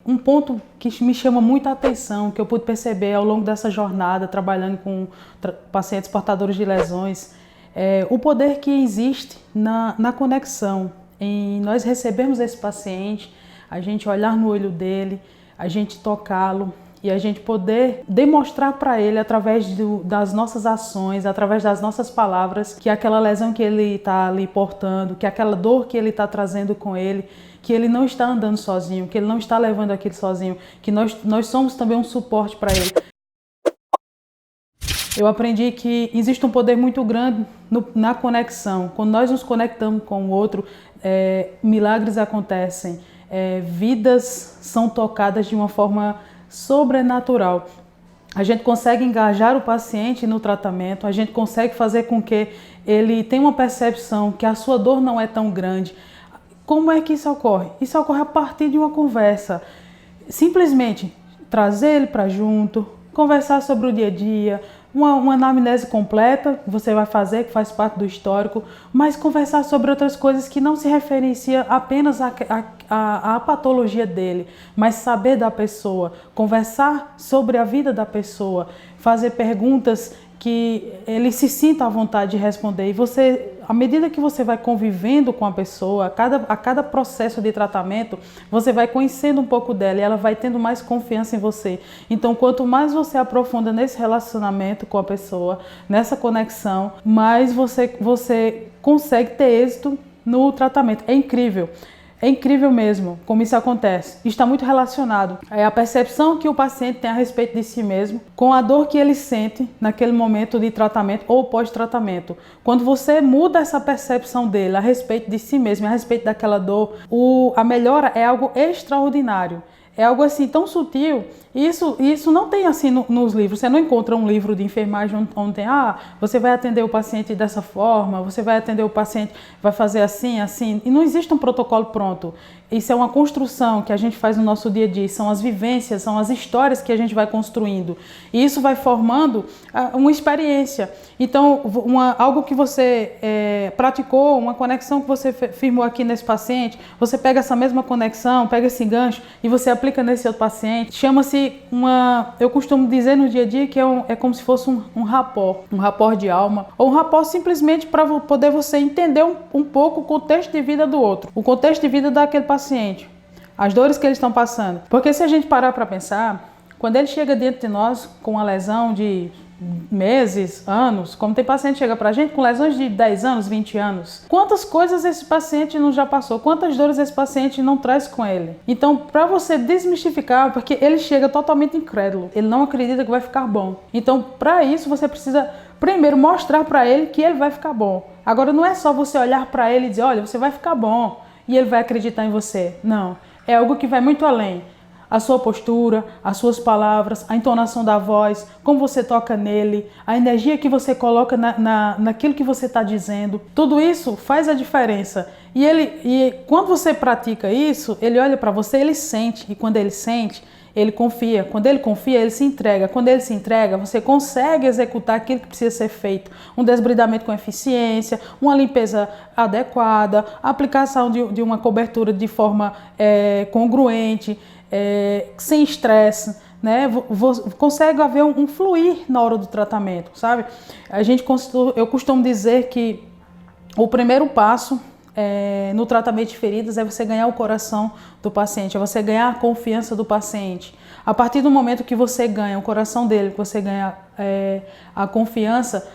Um ponto que me chama muita atenção, que eu pude perceber ao longo dessa jornada, trabalhando com pacientes portadores de lesões, é o poder que existe na conexão, em nós recebermos esse paciente, a gente olhar no olho dele, a gente tocá-lo e a gente poder demonstrar para ele, através das nossas ações, através das nossas palavras, que aquela lesão que ele está ali portando, que aquela dor que ele está trazendo com ele, que ele não está andando sozinho, que ele não está levando aquilo sozinho, que nós somos também um suporte para ele. Eu aprendi que existe um poder muito grande na conexão. Quando nós nos conectamos com o outro, milagres acontecem, vidas são tocadas de uma forma sobrenatural. A gente consegue engajar o paciente no tratamento, a gente consegue fazer com que ele tenha uma percepção que a sua dor não é tão grande. Como é que isso ocorre? Isso ocorre a partir de uma conversa. Simplesmente trazer ele para junto, conversar sobre o dia a dia, uma anamnese completa que você vai fazer, que faz parte do histórico, mas conversar sobre outras coisas que não se referencia apenas à patologia dele, mas saber da pessoa, conversar sobre a vida da pessoa, fazer perguntas que ele se sinta à vontade de responder. E você, à medida que você vai convivendo com a pessoa, a cada processo de tratamento, você vai conhecendo um pouco dela e ela vai tendo mais confiança em você. Então, quanto mais você aprofunda nesse relacionamento com a pessoa, nessa conexão, mais você consegue ter êxito no tratamento. É incrível. É incrível mesmo como isso acontece. Está muito relacionado à percepção que o paciente tem a respeito de si mesmo, com a dor que ele sente naquele momento de tratamento ou pós-tratamento. Quando você muda essa percepção dele a respeito de si mesmo, a respeito daquela dor, a melhora é algo extraordinário. É algo assim tão sutil. Isso não tem assim nos livros. Você não encontra um livro de enfermagem onde tem, você vai atender o paciente dessa forma, você vai atender o paciente, vai fazer assim, assim. E não existe um protocolo pronto. Isso é uma construção que a gente faz no nosso dia a dia. São as vivências, são as histórias que a gente vai construindo. E isso vai formando uma experiência. Então, algo que você praticou, uma conexão que você firmou aqui nesse paciente, você pega essa mesma conexão, pega esse gancho e você aplica nesse outro paciente. Chama-se eu costumo dizer no dia a dia que é como se fosse um rapport de alma, ou um rapport simplesmente para poder você entender um pouco o contexto de vida do outro, o contexto de vida daquele paciente, as dores que eles estão passando. Porque se a gente parar para pensar, quando ele chega dentro de nós com uma lesão de meses, anos, como tem paciente que chega pra gente com lesões de 10 anos, 20 anos. Quantas coisas esse paciente não já passou? Quantas dores esse paciente não traz com ele? Então, para você desmistificar, porque ele chega totalmente incrédulo, ele não acredita que vai ficar bom. Então, para isso, você precisa primeiro mostrar para ele que ele vai ficar bom. Agora, não é só você olhar para ele e dizer, olha, você vai ficar bom e ele vai acreditar em você. Não, é algo que vai muito além. A sua postura, as suas palavras, a entonação da voz, como você toca nele, a energia que você coloca naquilo que você está dizendo, tudo isso faz a diferença. E quando você pratica isso, ele olha para você, ele sente, e quando ele sente, ele confia. Quando ele confia, ele se entrega. Quando ele se entrega, você consegue executar aquilo que precisa ser feito. Um desbridamento com eficiência, uma limpeza adequada, a aplicação de uma cobertura de forma congruente, sem estresse, né? Consegue haver um fluir na hora do tratamento, sabe? Eu costumo dizer que o primeiro passo no tratamento de feridas é você ganhar o coração do paciente, é você ganhar a confiança do paciente. A partir do momento que você ganha o coração dele, que você ganha a confiança,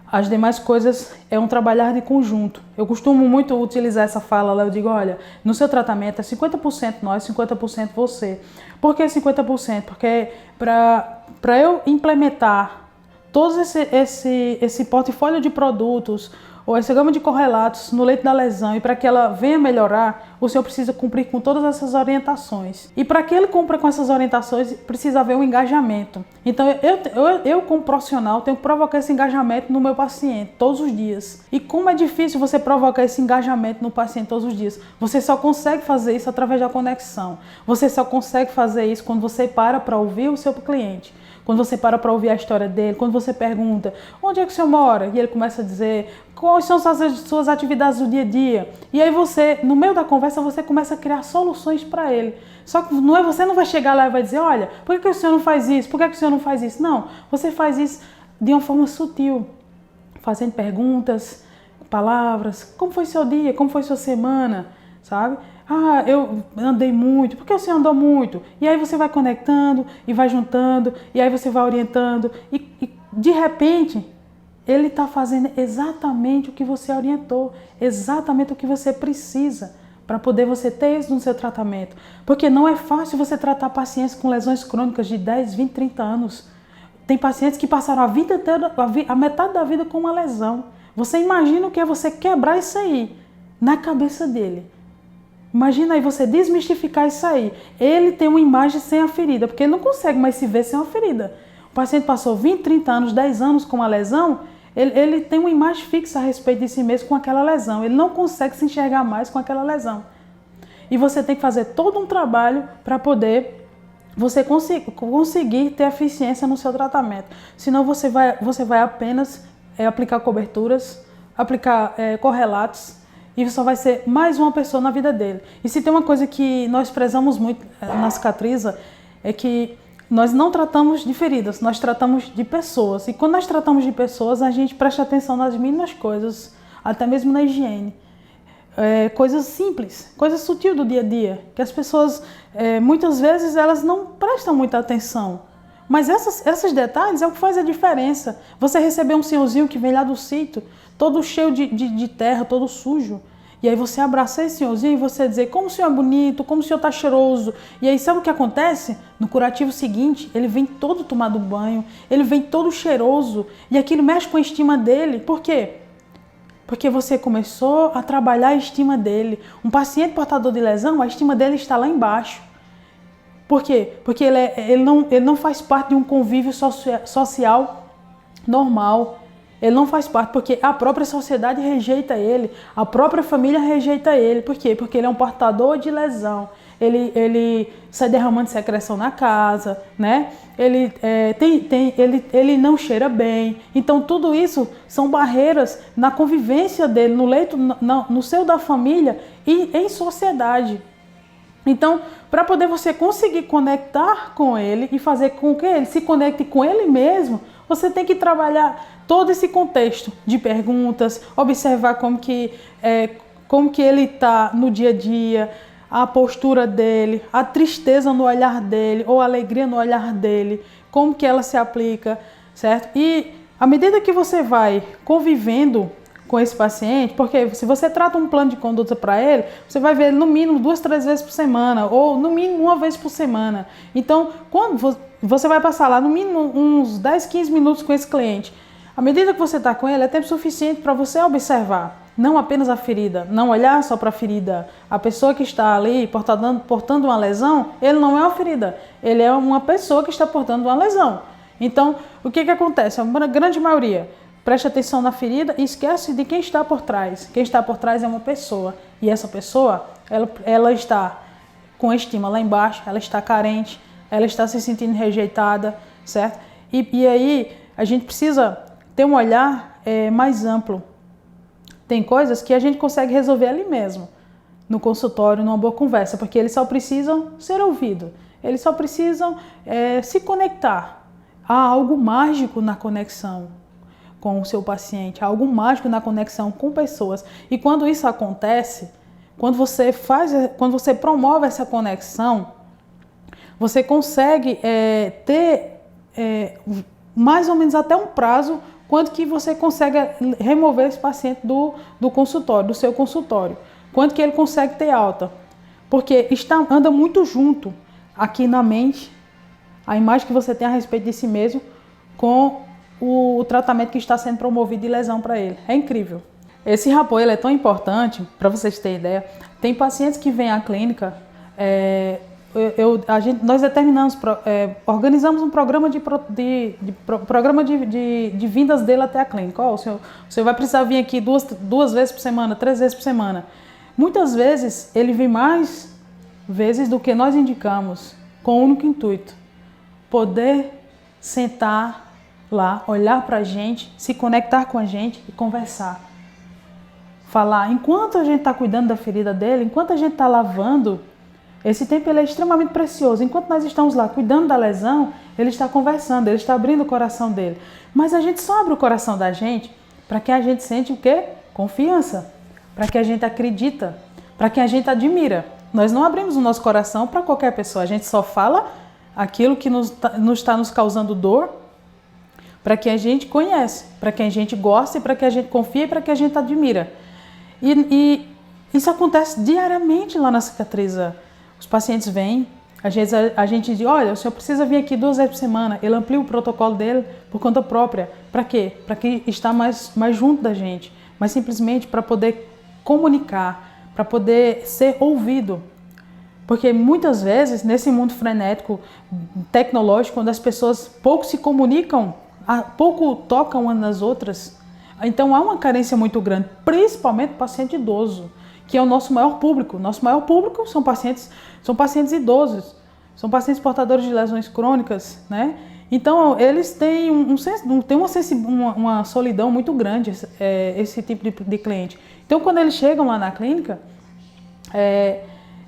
as demais coisas é um trabalhar de conjunto. Eu costumo muito utilizar essa fala lá, eu digo, olha, no seu tratamento é 50% nós, 50% você. Por que 50%? Porque para eu implementar todo esse portfólio de produtos, ou essa gama de correlatos no leito da lesão, e para que ela venha melhorar, o senhor precisa cumprir com todas essas orientações. E para que ele cumpra com essas orientações, precisa haver um engajamento. Então, eu como profissional, tenho que provocar esse engajamento no meu paciente todos os dias. E como é difícil você provocar esse engajamento no paciente todos os dias. Você só consegue fazer isso através da conexão. Você só consegue fazer isso quando você para ouvir o seu cliente. quando você para ouvir a história dele, quando você pergunta, onde é que o senhor mora? E ele começa a dizer, quais são suas atividades do dia a dia? E aí você, no meio da conversa, você começa a criar soluções para ele. Só que você não vai chegar lá e vai dizer, olha, por que o senhor não faz isso? Por que o senhor não faz isso? Não, você faz isso de uma forma sutil, fazendo perguntas, palavras, como foi seu dia, como foi sua semana, sabe? Ah, eu andei muito, por que você andou muito? E aí você vai conectando e vai juntando, e aí você vai orientando, e de repente ele está fazendo exatamente o que você orientou, exatamente o que você precisa para poder você ter isso no seu tratamento. Porque não é fácil você tratar pacientes com lesões crônicas de 10, 20, 30 anos. Tem pacientes que passaram a vida inteira, a metade da vida com uma lesão. Você imagina o que é você quebrar isso aí na cabeça dele. Imagina aí você desmistificar isso aí. Ele tem uma imagem sem a ferida, porque ele não consegue mais se ver sem uma ferida. O paciente passou 20, 30 anos, 10 anos com uma lesão, ele tem uma imagem fixa a respeito de si mesmo com aquela lesão. Ele não consegue se enxergar mais com aquela lesão. E você tem que fazer todo um trabalho para poder você conseguir ter eficiência no seu tratamento. Senão você vai apenas aplicar coberturas, aplicar correlatos, e só vai ser mais uma pessoa na vida dele. E se tem uma coisa que nós prezamos muito na Cicatriza, é que nós não tratamos de feridas, nós tratamos de pessoas. E quando nós tratamos de pessoas, a gente presta atenção nas mínimas coisas, até mesmo na higiene. Coisas simples, coisas sutis do dia a dia, que as pessoas, muitas vezes, elas não prestam muita atenção. Mas esses detalhes é o que faz a diferença. Você receber um senhorzinho que vem lá do sítio, todo cheio de terra, todo sujo, e aí você abraçar esse senhorzinho e você dizer como o senhor é bonito, como o senhor está cheiroso. E aí sabe o que acontece? No curativo seguinte, ele vem todo tomado banho, ele vem todo cheiroso, e aquilo mexe com a estima dele. Por quê? Porque você começou a trabalhar a estima dele. Um paciente portador de lesão, a estima dele está lá embaixo. Por quê? Porque ele não faz parte de um convívio social normal. Ele não faz parte porque a própria sociedade rejeita ele, a própria família rejeita ele. Por quê? Porque ele é um portador de lesão. Ele sai derramando secreção na casa, né? Ele não cheira bem. Então tudo isso são barreiras na convivência dele, no leito, no seio da família e em sociedade. Então, para poder você conseguir conectar com ele e fazer com que ele se conecte com ele mesmo, você tem que trabalhar todo esse contexto de perguntas, observar como que ele está no dia a dia, a postura dele, a tristeza no olhar dele ou a alegria no olhar dele, como que ela se aplica, certo? E à medida que você vai convivendo com esse paciente, porque se você trata um plano de conduta para ele, você vai ver ele no mínimo 2, 3 vezes por semana, ou no mínimo 1 vez por semana. Então, quando você vai passar lá no mínimo uns 10, 15 minutos com esse cliente, à medida que você está com ele, é tempo suficiente para você observar, não apenas a ferida, não olhar só para a ferida. A pessoa que está ali portando uma lesão, ele não é uma ferida, ele é uma pessoa que está portando uma lesão. Então, o que acontece? A grande maioria preste atenção na ferida e esquece de quem está por trás. Quem está por trás é uma pessoa. E essa pessoa, ela está com a estima lá embaixo, ela está carente, ela está se sentindo rejeitada, certo? E aí a gente precisa ter um olhar mais amplo. Tem coisas que a gente consegue resolver ali mesmo, no consultório, numa boa conversa, porque eles só precisam ser ouvidos. Eles só precisam se conectar. Há algo mágico na conexão com o seu paciente, há algo mágico na conexão com pessoas. E quando isso acontece, quando você promove essa conexão, você consegue ter mais ou menos até um prazo quanto que você consegue remover esse paciente do consultório, do seu consultório. Quanto que ele consegue ter alta. Porque anda muito junto aqui na mente a imagem que você tem a respeito de si mesmo com o tratamento que está sendo promovido de lesão para ele. É incrível. Esse rapport ele é tão importante, para vocês terem ideia. Tem pacientes que vêm à clínica, nós organizamos um programa de vindas dele até a clínica. O senhor vai precisar vir aqui duas vezes por semana, 3 vezes por semana. Muitas vezes ele vem mais vezes do que nós indicamos, com o único intuito: poder sentar lá, olhar para a gente, se conectar com a gente e conversar. Falar, enquanto a gente está cuidando da ferida dele, enquanto a gente está lavando, esse tempo ele é extremamente precioso. Enquanto nós estamos lá cuidando da lesão, ele está conversando, ele está abrindo o coração dele. Mas a gente só abre o coração da gente para que a gente sente o quê? Confiança. Para que a gente acredita, para que a gente admira. Nós não abrimos o nosso coração para qualquer pessoa, a gente só fala aquilo que nos está nos causando dor, para que a gente conhece, para que a gente goste, para que a gente confie e para que a gente admira. E isso acontece diariamente lá na Cicatriza. Os pacientes vêm, às vezes a gente diz, olha, o senhor precisa vir aqui 2 vezes por semana. Ele amplia o protocolo dele por conta própria. Para quê? Para que está mais junto da gente, mas simplesmente para poder comunicar, para poder ser ouvido. Porque muitas vezes, nesse mundo frenético, tecnológico, onde as pessoas pouco se comunicam, pouco tocam umas nas outras, então há uma carência muito grande, principalmente o paciente idoso, que é o nosso maior público. Nosso maior público são pacientes idosos, são pacientes portadores de lesões crônicas, né? Então eles têm uma solidão muito grande, esse tipo de cliente. Então quando eles chegam lá na clínica,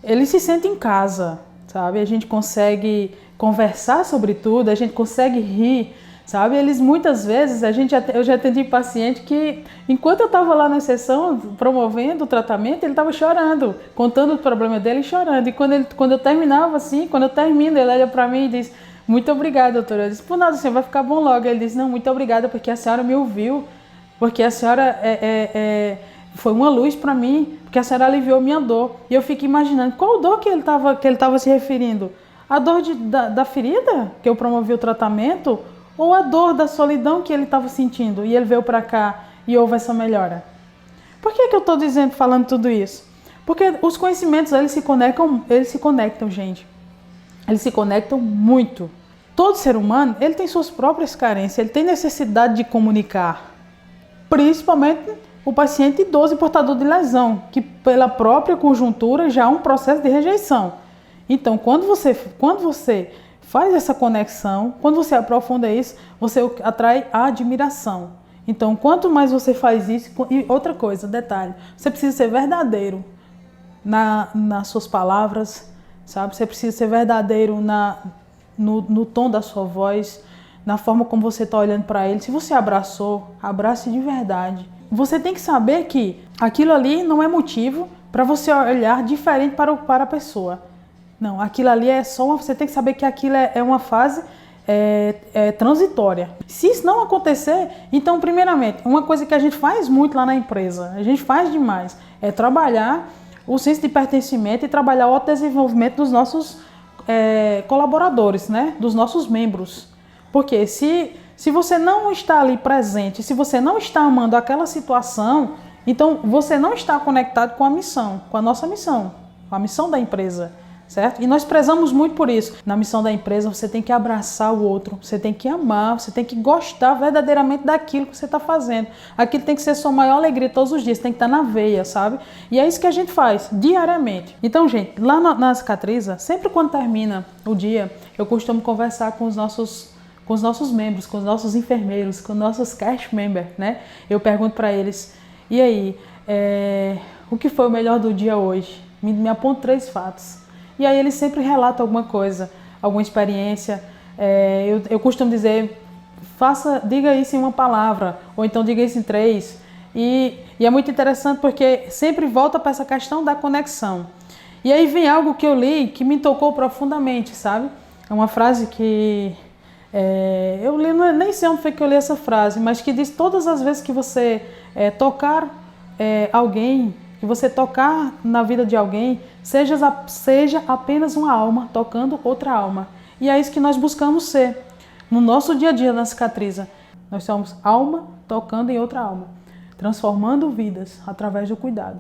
eles se sentem em casa, sabe? A gente consegue conversar sobre tudo, a gente consegue rir, sabe? Eles muitas vezes, eu já atendi paciente que, enquanto eu estava lá na sessão promovendo o tratamento, ele estava chorando, contando o problema dele e chorando. E quando eu terminava assim, quando eu termino, ele olha para mim e diz, muito obrigada, doutora. Eu disse, por nada, senhor, vai ficar bom logo. Ele disse, não, muito obrigada, porque a senhora me ouviu, porque a senhora foi uma luz para mim, porque a senhora aliviou minha dor. E eu fico imaginando, qual dor que ele estava se referindo? A dor da ferida, que eu promovi o tratamento, ou a dor da solidão que ele estava sentindo e ele veio para cá e houve essa melhora? Por que eu estou falando tudo isso? Porque os conhecimentos, eles se conectam, gente. Eles se conectam muito. Todo ser humano, ele tem suas próprias carências, ele tem necessidade de comunicar. Principalmente o paciente idoso e portador de lesão, que pela própria conjuntura já há um processo de rejeição. Então, quando você faz essa conexão, quando você aprofunda isso, você atrai a admiração. Então, quanto mais você faz isso, e outra coisa, detalhe, você precisa ser verdadeiro nas suas palavras, sabe? Você precisa ser verdadeiro no tom da sua voz, na forma como você está olhando para ele. Se você abraçou, abrace de verdade. Você tem que saber que aquilo ali não é motivo para você olhar diferente para a pessoa. Não, aquilo ali é só você tem que saber que aquilo é uma fase transitória. Se isso não acontecer, então, primeiramente, uma coisa que a gente faz muito lá na empresa, a gente faz demais, é trabalhar o senso de pertencimento e trabalhar o autodesenvolvimento dos nossos colaboradores, né? Dos nossos membros. Porque se você não está ali presente, se você não está amando aquela situação, então você não está conectado com a missão, com a nossa missão, com a missão da empresa. Certo? E nós prezamos muito por isso. Na missão da empresa, você tem que abraçar o outro, você tem que amar, você tem que gostar verdadeiramente daquilo que você está fazendo. Aquilo tem que ser sua maior alegria todos os dias, tem que estar na veia, sabe? E é isso que a gente faz, diariamente. Então, gente, lá na Cicatriza, sempre quando termina o dia, eu costumo conversar com os nossos membros, com os nossos enfermeiros, com os nossos cash members, né? Eu pergunto para eles, e aí, o que foi o melhor do dia hoje? Me aponta 3 fatos. E aí eles sempre relatam alguma coisa, alguma experiência. Eu costumo dizer, diga isso em uma palavra, ou então diga isso em 3. E é muito interessante porque sempre volta para essa questão da conexão. E aí vem algo que eu li que me tocou profundamente, sabe? É uma frase que eu li, nem sei onde foi que eu li essa frase, mas que diz todas as vezes que você tocar alguém, que você tocar na vida de alguém, seja apenas uma alma tocando outra alma. E é isso que nós buscamos ser. No nosso dia a dia na Cicatriza, nós somos alma tocando em outra alma, transformando vidas através do cuidado.